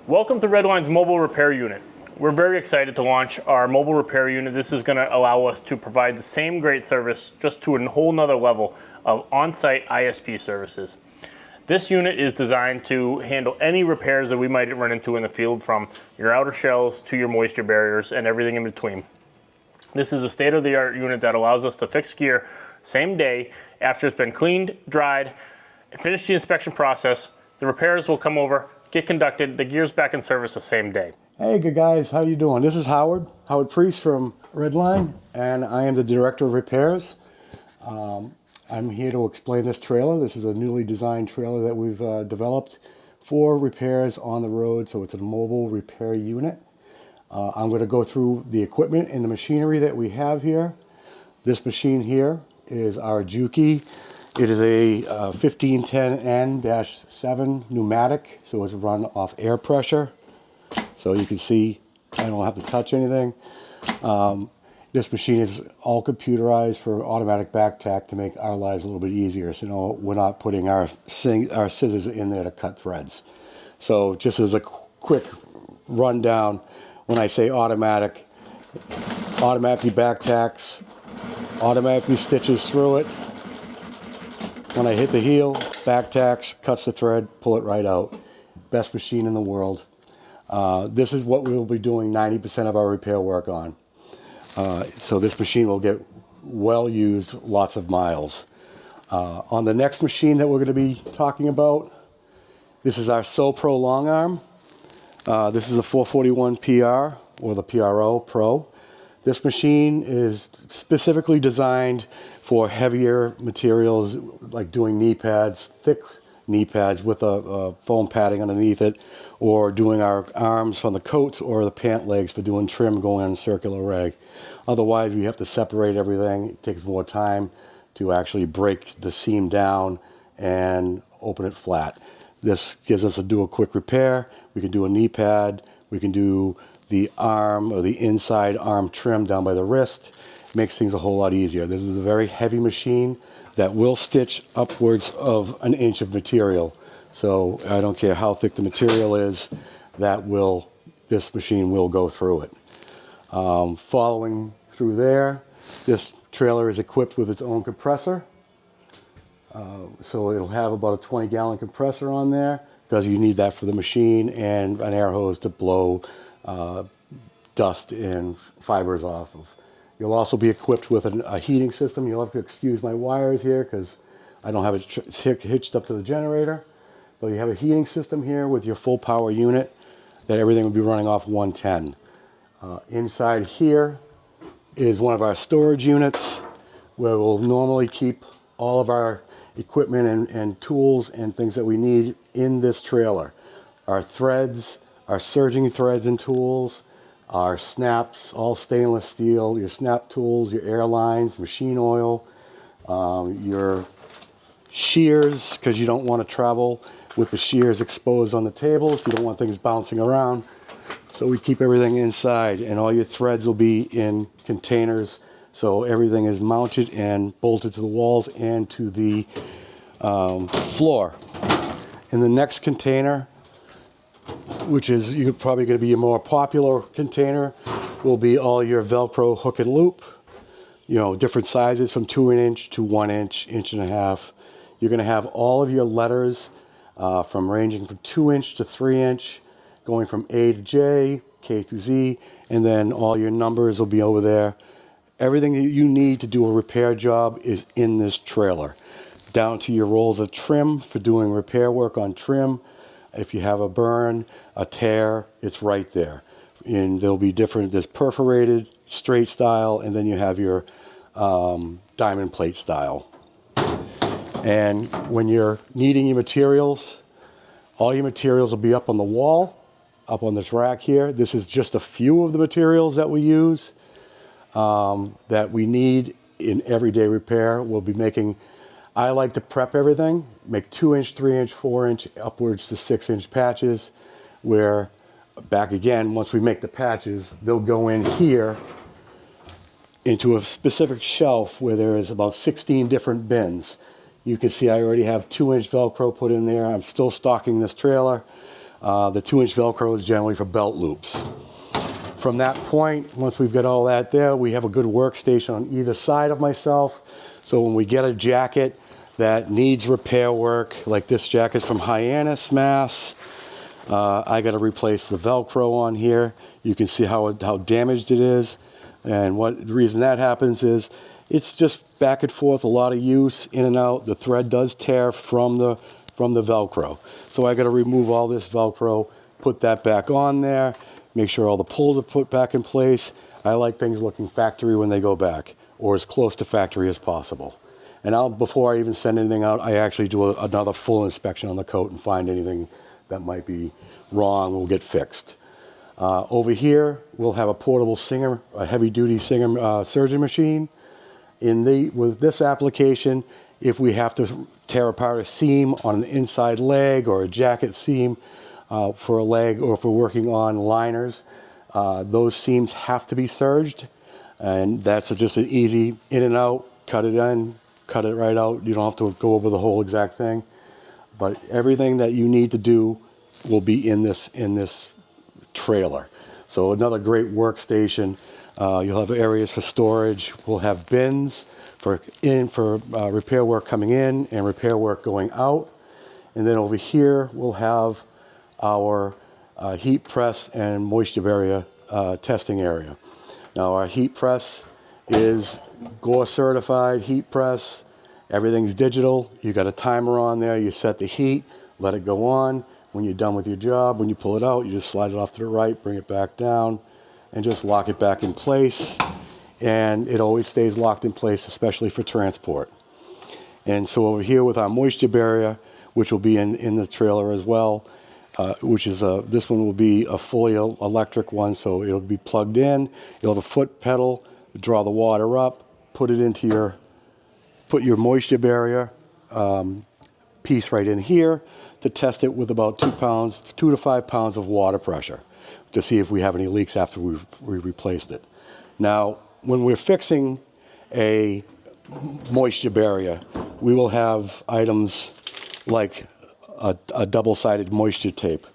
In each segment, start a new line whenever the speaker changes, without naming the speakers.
Welcome to RedLine's mobile repair unit. We're very excited to launch our mobile repair unit. This is going to allow us to provide the same great service just to a whole nother level of on-site ISP services. This unit is designed to handle any repairs that we might run into in the field, from your outer shells to your moisture barriers and everything in between. This is a state-of-the-art unit that allows us to fix gear same day after it's been cleaned, dried, finish the inspection process. The repairs will come over, get conducted, the gear's back in service the same day.
Hey, good guys, how you doing? This is Howard Priest from RedLine, and I am the Director of Repairs. I'm here to explain this trailer. This is a newly designed trailer that we've developed for repairs on the road, so it's a mobile repair unit. I'm going to go through the equipment and the machinery that we have here. This machine here is our Juki. It is a 1510N-7 pneumatic, so it's run off air pressure. So you can see I don't have to touch anything. This machine is all computerized for automatic back tack to make our lives a little bit easier. So we're not putting our scissors in there to cut threads. So just as a quick rundown, when I say automatic, automatically back tacks, automatically stitches through it. When I hit the heel, back tacks, cuts the thread, pull it right out. Best machine in the world. This is what we will be doing 90% of our repair work on. So this machine will get well used, lots of miles. On the next machine that we're going to be talking about, this is our SoPro long arm. This is a 441 PR, or the PRO Pro. This machine is specifically designed for heavier materials, like doing knee pads, thick knee pads with a foam padding underneath it, or doing our arms from the coats or the pant legs for doing trim going on circular rag. Otherwise, we have to separate everything. It takes more time to actually break the seam down and open it flat. This gives us do a quick repair. We can do a knee pad. We can do the arm or the inside arm trim down by the wrist. Makes things a whole lot easier. This is a very heavy machine that will stitch upwards of an inch of material. So I don't care how thick the material is, this machine will go through it. Following through there, this trailer is equipped with its own compressor. So it'll have about a 20-gallon compressor on there, because you need that for the machine, and an air hose to blow dust and fibers off of. You'll also be equipped with a heating system. You'll have to excuse my wires here because I don't have it hitched up to the generator. But you have a heating system here with your full power unit that everything will be running off 110. Inside here is one of our storage units where we'll normally keep all of our equipment and tools and things that we need in this trailer. Our threads, our serging threads and tools, our snaps, all stainless steel, your snap tools, your air lines, machine oil, your shears, because you don't want to travel with the shears exposed on the tables. You don't want things bouncing around. So we keep everything inside, and all your threads will be in containers. So everything is mounted and bolted to the walls and to the floor. In the next container, which is probably going to be a more popular container, will be all your Velcro hook and loop, different sizes from 2" to 1" 1.5". You're going to have all of your letters ranging from 2" to 3", going from A to J, K through Z, and then all your numbers will be over there. Everything that you need to do a repair job is in this trailer, down to your rolls of trim for doing repair work on trim. If you have a burn, a tear, it's right there. And there'll be there's perforated, straight style, and then you have your diamond plate style. And when you're needing your materials, all your materials will be up on the wall, up on this rack here. This is just a few of the materials that we use that we need in everyday repair. We'll be making, I like to prep everything, make 2", 3", 4", upwards to 6" patches, where back again, once we make the patches, they'll go in here into a specific shelf where there is about 16 different bins. You can see I already have 2" Velcro put in there. I'm still stocking this trailer. The 2-inch Velcro is generally for belt loops. From that point, once we've got all that there, we have a good workstation on either side of myself. So when we get a jacket that needs repair work, like this jacket from Hyannis, Mass, I got to replace the Velcro on here. You can see how damaged it is. And the reason that happens is it's just back and forth, a lot of use, in and out. The thread does tear from the Velcro. So I got to remove all this Velcro, put that back on there, make sure all the pulls are put back in place. I like things looking factory when they go back, or as close to factory as possible. And before I even send anything out, I actually do another full inspection on the coat and find anything that might be wrong will get fixed. Over here, we'll have a portable Singer, a heavy-duty Singer surgeon machine. With this application, if we have to tear apart a seam on an inside leg or a jacket seam for a leg, or if we're working on liners, those seams have to be serged. And that's just an easy in and out, cut it in, cut it right out. You don't have to go over the whole exact thing. But everything that you need to do will be in this trailer. So another great workstation. You'll have areas for storage. We'll have bins for repair work coming in and repair work going out. And then over here, we'll have our heat press and moisture barrier testing area. Now our heat press is Gore certified heat press. Everything's digital. You got a timer on there. You set the heat, let it go on. When you're done with your job, when you pull it out, you just slide it off to the right, bring it back down, and just lock it back in place. And it always stays locked in place, especially for transport. And so over here with our moisture barrier, which will be in the trailer as well, this one will be a fully electric one, so it'll be plugged in. You'll have a foot pedal, draw the water up, put your moisture barrier piece right in here to test it with about 2 to 5 pounds of water pressure to see if we have any leaks after we replaced it. Now, when we're fixing a moisture barrier, we will have items like a double-sided moisture tape.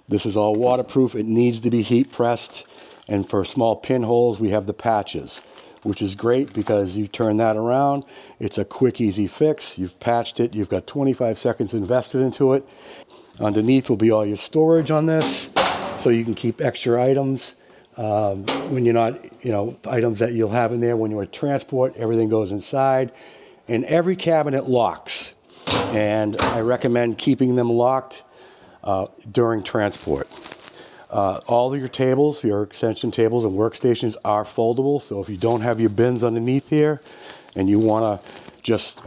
This is all waterproof. It needs to be heat pressed. And for small pinholes, we have the patches, which is great because you turn that around. It's a quick, easy fix. You've patched it. You've got 25 seconds invested into it. Underneath will be all your storage on this, so you can keep extra items. When you're not, items that you'll have in there when you're at transport, everything goes inside. And every cabinet locks. And I recommend keeping them locked during transport. All of your tables, your extension tables and workstations are foldable. So if you don't have your bins underneath here and you want to just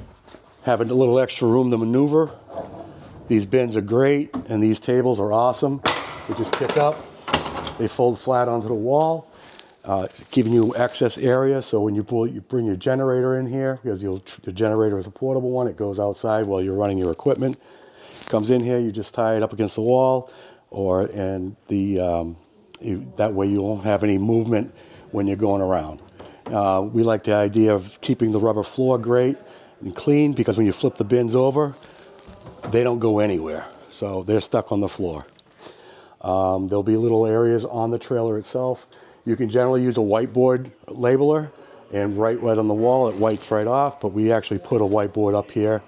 have a little extra room to maneuver, these bins are great and these tables are awesome. You just pick up, they fold flat onto the wall, giving you excess area. So when you bring your generator in here, because the generator is a portable one, it goes outside while you're running your equipment. Comes in here, you just tie it up against the wall, that way you won't have any movement when you're going around. We like the idea of keeping the rubber floor great and clean, because when you flip the bins over, they don't go anywhere. So they're stuck on the floor. There'll be little areas on the trailer itself. You can generally use a whiteboard labeler and write right on the wall. It whites right off, but we actually put a whiteboard up here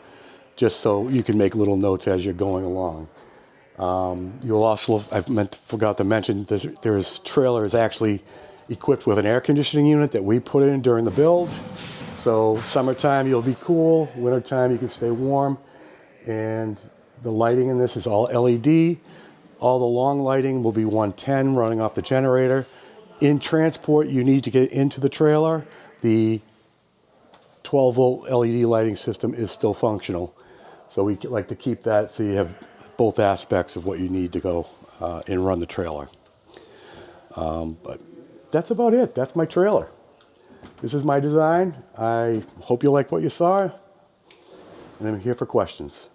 just so you can make little notes as you're going along. You'll also, forgot to mention, this trailer is actually equipped with an air conditioning unit that we put in during the build. So summertime you'll be cool, wintertime you can stay warm. And the lighting in this is all LED. All the long lighting will be 110 running off the generator. In transport, you need to get into the trailer. The 12-volt LED lighting system is still functional. So we like to keep that so you have both aspects of what you need to go and run the trailer. But that's about it. That's my trailer. This is my design. I hope you like what you saw. And I'm here for questions.